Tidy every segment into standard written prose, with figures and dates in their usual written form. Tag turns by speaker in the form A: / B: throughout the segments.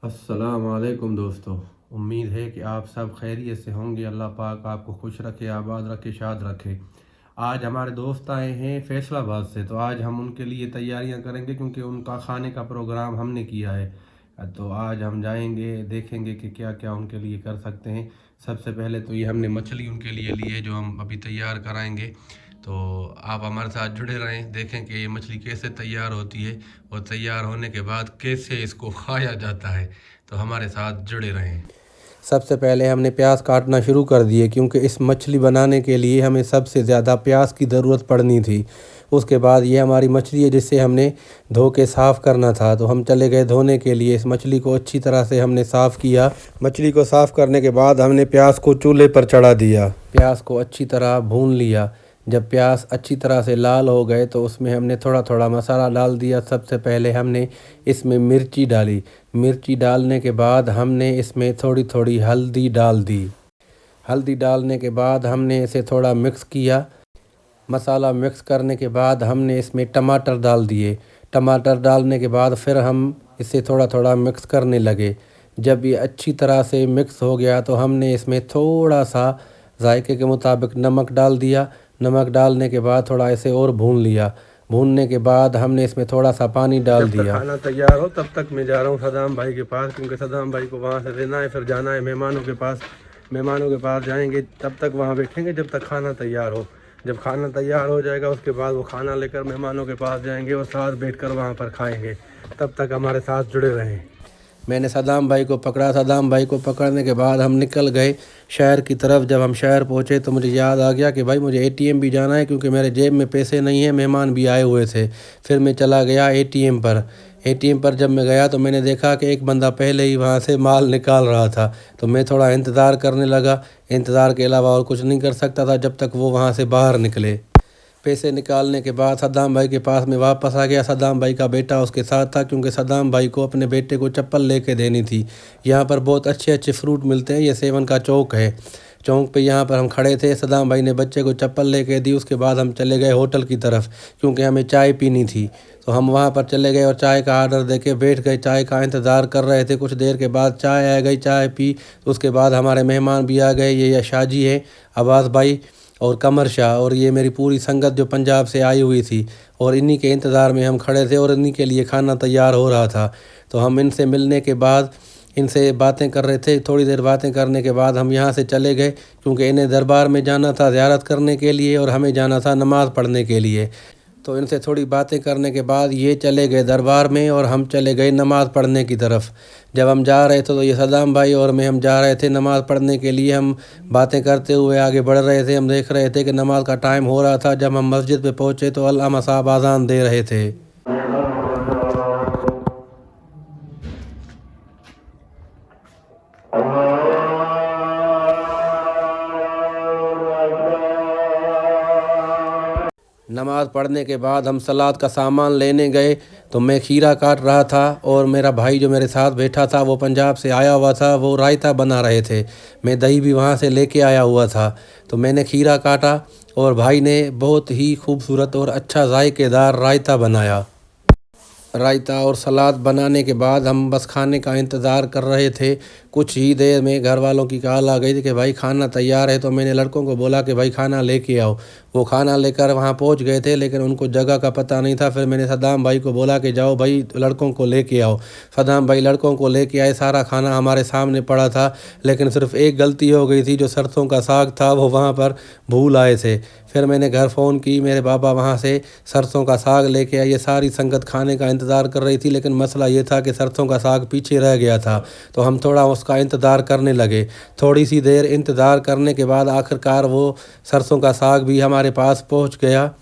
A: अस्सलाम वालेकुम दोस्तों। उम्मीद है कि आप सब खैरियत से होंगे। अल्लाह पाक आपको खुश रखे, आबाद रखे, शाद रखे। आज हमारे दोस्त आए हैं फैसलाबाद से, तो आज हम उनके लिए तैयारियां करेंगे क्योंकि उनका खाने का प्रोग्राम हमने किया है। तो आज हम जाएंगे, देखेंगे कि क्या क्या उनके लिए कर सकते हैं। सबसे पहले तो ये हमने मछली उनके लिए ली है जो हम अभी तैयार कराएंगे। तो आप हमारे साथ जुड़े रहें, देखें कि ये मछली कैसे तैयार होती है और तैयार होने के बाद कैसे इसको खाया जाता है। तो हमारे साथ जुड़े रहें। सबसे पहले हमने प्याज काटना शुरू कर दिए क्योंकि इस मछली बनाने के लिए हमें सबसे ज़्यादा प्याज की ज़रूरत पड़नी थी। उसके बाद ये हमारी मछली है जिससे हमने धो के साफ़ करना था, तो हम चले गए धोने के लिए। इस मछली को अच्छी तरह से हमने साफ़ किया। मछली को साफ़ करने के बाद हमने प्याज को चूल्हे पर चढ़ा दिया। प्याज को अच्छी तरह भून लिया। जब प्याज अच्छी तरह से लाल हो गए तो उसमें हमने थोड़ा थोड़ा मसाला डाल दिया। सबसे पहले हमने इसमें मिर्ची डाली। मिर्ची डालने के बाद हमने इसमें थोड़ी थोड़ी हल्दी डाल दी। हल्दी डालने के बाद हमने इसे थोड़ा मिक्स किया। मसाला मिक्स करने के बाद हमने इसमें टमाटर डाल दिए। टमाटर डालने के बाद फिर हम इसे थोड़ा थोड़ा मिक्स करने लगे। जब ये अच्छी तरह से मिक्स हो गया तो हमने इसमें थोड़ा सा जायके के मुताबिक नमक डाल दिया। नमक डालने के बाद थोड़ा इसे और भून लिया। भूनने के बाद हमने इसमें थोड़ा सा पानी डाल दिया। जब तक खाना तैयार हो तब तक मैं जा रहा हूँ सदाम भाई के पास, क्योंकि सदाम भाई को वहाँ से देना है, फिर जाना है मेहमानों के पास। मेहमानों के पास जाएंगे, तब तक वहाँ बैठेंगे जब तक खाना तैयार हो। जब खाना तैयार हो जाएगा उसके बाद वो खाना लेकर मेहमानों के पास जाएंगे और साथ बैठकर वहाँ पर खाएंगे। तब तक हमारे साथ जुड़े रहें। मैंने सदाम भाई को पकड़ा। सदाम भाई को पकड़ने के बाद हम निकल गए शहर की तरफ। जब हम शहर पहुँचे तो मुझे याद आ गया कि भाई मुझे एटीएम भी जाना है, क्योंकि मेरे जेब में पैसे नहीं हैं, मेहमान भी आए हुए थे। फिर मैं चला गया एटीएम पर। एटीएम पर जब मैं गया तो मैंने देखा कि एक बंदा पहले ही वहाँ से माल निकाल रहा था। तो मैं थोड़ा इंतज़ार करने लगा। इंतज़ार के अलावा और कुछ नहीं कर सकता था जब तक वो वहाँ से बाहर निकले। पैसे निकालने के बाद सद्दाम भाई के पास में वापस आ गया। सद्दाम भाई का बेटा उसके साथ था, क्योंकि सद्दाम भाई को अपने बेटे को चप्पल लेके देनी थी। यहाँ पर बहुत अच्छे अच्छे फ्रूट मिलते हैं। ये सेवन का चौक है। चौक पे यहाँ पर हम खड़े थे। सद्दाम भाई ने बच्चे को चप्पल लेके दी। उसके बाद हम चले गए होटल की तरफ, क्योंकि हमें चाय पीनी थी। तो हम वहाँ पर चले गए और चाय का आर्डर देके बैठ गए। चाय का इंतज़ार कर रहे थे। कुछ देर के बाद चाय आ गई, चाय पी। उसके बाद हमारे मेहमान भी आ गए। ये शाहजी है, अब्बास भाई और कमर शाह, और ये मेरी पूरी संगत जो पंजाब से आई हुई थी। और इन्हीं के इंतज़ार में हम खड़े थे और इन्हीं के लिए खाना तैयार हो रहा था। तो हम इनसे मिलने के बाद इनसे बातें कर रहे थे। थोड़ी देर बातें करने के बाद हम यहाँ से चले गए, क्योंकि इन्हें दरबार में जाना था ज़ियारत करने के लिए और हमें जाना था नमाज़ पढ़ने के लिए। तो इनसे थोड़ी बातें करने के बाद ये चले गए दरबार में और हम चले गए नमाज़ पढ़ने की तरफ। जब हम जा रहे थे तो ये सदाम भाई और मैं हम जा रहे थे नमाज़ पढ़ने के लिए। हम बातें करते हुए आगे बढ़ रहे थे। हम देख रहे थे कि नमाज का टाइम हो रहा था। जब हम मस्जिद पे पहुँचे तो अल्लामा साहब अज़ान दे रहे थे। नमाज़ पढ़ने के बाद हम सलाद का सामान लेने गए। तो मैं खीरा काट रहा था और मेरा भाई जो मेरे साथ बैठा था वो पंजाब से आया हुआ था, वो रायता बना रहे थे। मैं दही भी वहाँ से लेके आया हुआ था। तो मैंने खीरा काटा और भाई ने बहुत ही खूबसूरत और अच्छा जायकेदार रायता बनाया। रायता और सलाद बनाने के बाद हम बस खाने का इंतज़ार कर रहे थे। कुछ ही देर में घर वालों की कॉल आ गई थी कि भाई खाना तैयार है। तो मैंने लड़कों को बोला कि भाई खाना लेके आओ। वो खाना लेकर वहाँ पहुँच गए थे, लेकिन उनको जगह का पता नहीं था। फिर मैंने सद्दाम भाई को बोला कि जाओ भाई लड़कों को लेके आओ। सद्दाम भाई लड़कों को लेके आए। सारा खाना हमारे सामने पड़ा था, लेकिन सिर्फ एक गलती हो गई थी, जो सरसों का साग था वो वहाँ पर भूल आए थे। फिर मैंने घर फ़ोन की, मेरे बाबा वहाँ से सरसों का साग लेके आए। ये सारी संगत खाने का इंतज़ार कर रही थी, लेकिन मसला ये था कि सरसों का साग पीछे रह गया था। तो हम थोड़ा उसका इंतज़ार करने लगे। थोड़ी सी देर इंतज़ार करने के बाद आखिरकार वो सरसों का साग भी हमारे पास पहुँच गया।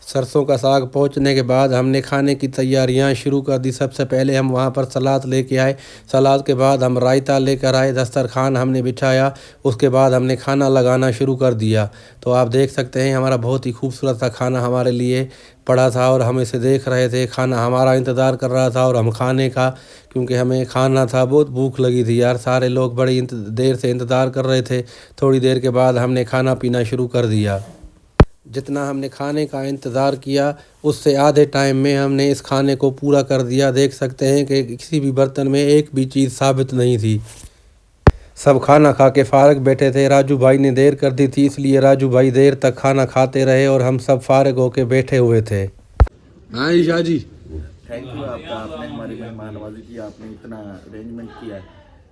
A: सरसों का साग पहुंचने के बाद हमने खाने की तैयारियां शुरू कर दी। सबसे पहले हम वहां पर सलाद लेके आए। सलाद के बाद हम रायता लेकर आए। दस्तरखान हमने बिछाया। उसके बाद हमने खाना लगाना शुरू कर दिया। तो आप देख सकते हैं हमारा बहुत ही खूबसूरत सा खाना हमारे लिए पड़ा था और हम इसे देख रहे थे। खाना हमारा इंतज़ार कर रहा था और हम खाने का, क्योंकि हमें खाना था, बहुत भूख लगी थी यार। सारे लोग बड़ी देर से इंतज़ार कर रहे थे। थोड़ी देर के बाद हमने खाना पीना शुरू कर दिया। जितना हमने खाने का इंतज़ार किया उससे आधे टाइम में हमने इस खाने को पूरा कर दिया। देख सकते हैं कि किसी भी बर्तन में एक भी चीज़ साबित नहीं थी। सब खाना खा के फारग बैठे थे। राजू भाई ने देर कर दी थी, इसलिए राजू भाई देर तक खाना खाते रहे और हम सब फारग होके बैठे हुए थे। हाँ ईशा जी,
B: थैंक यू आपका, आपने हमारी मेहमान नवाजी की, आपने इतना अरेंजमेंट किया है,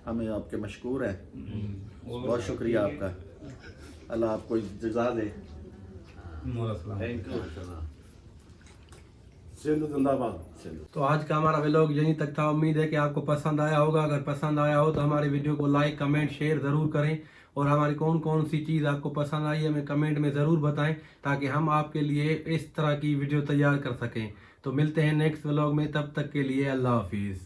B: हमें आपके मशकूर है। बहुत शुक्रिया आपका, अल्लाह आपको जज़ा दे। Thank you.
A: तो आज का हमारा व्लॉग यहीं तक था। उम्मीद है कि आपको पसंद आया होगा। अगर पसंद आया हो तो हमारी वीडियो को लाइक, कमेंट, शेयर ज़रूर करें और हमारी कौन कौन सी चीज़ आपको पसंद आई हमें कमेंट में ज़रूर बताएं, ताकि हम आपके लिए इस तरह की वीडियो तैयार कर सकें। तो मिलते हैं नेक्स्ट व्लॉग में, तब तक के लिए अल्लाह हाफिज़।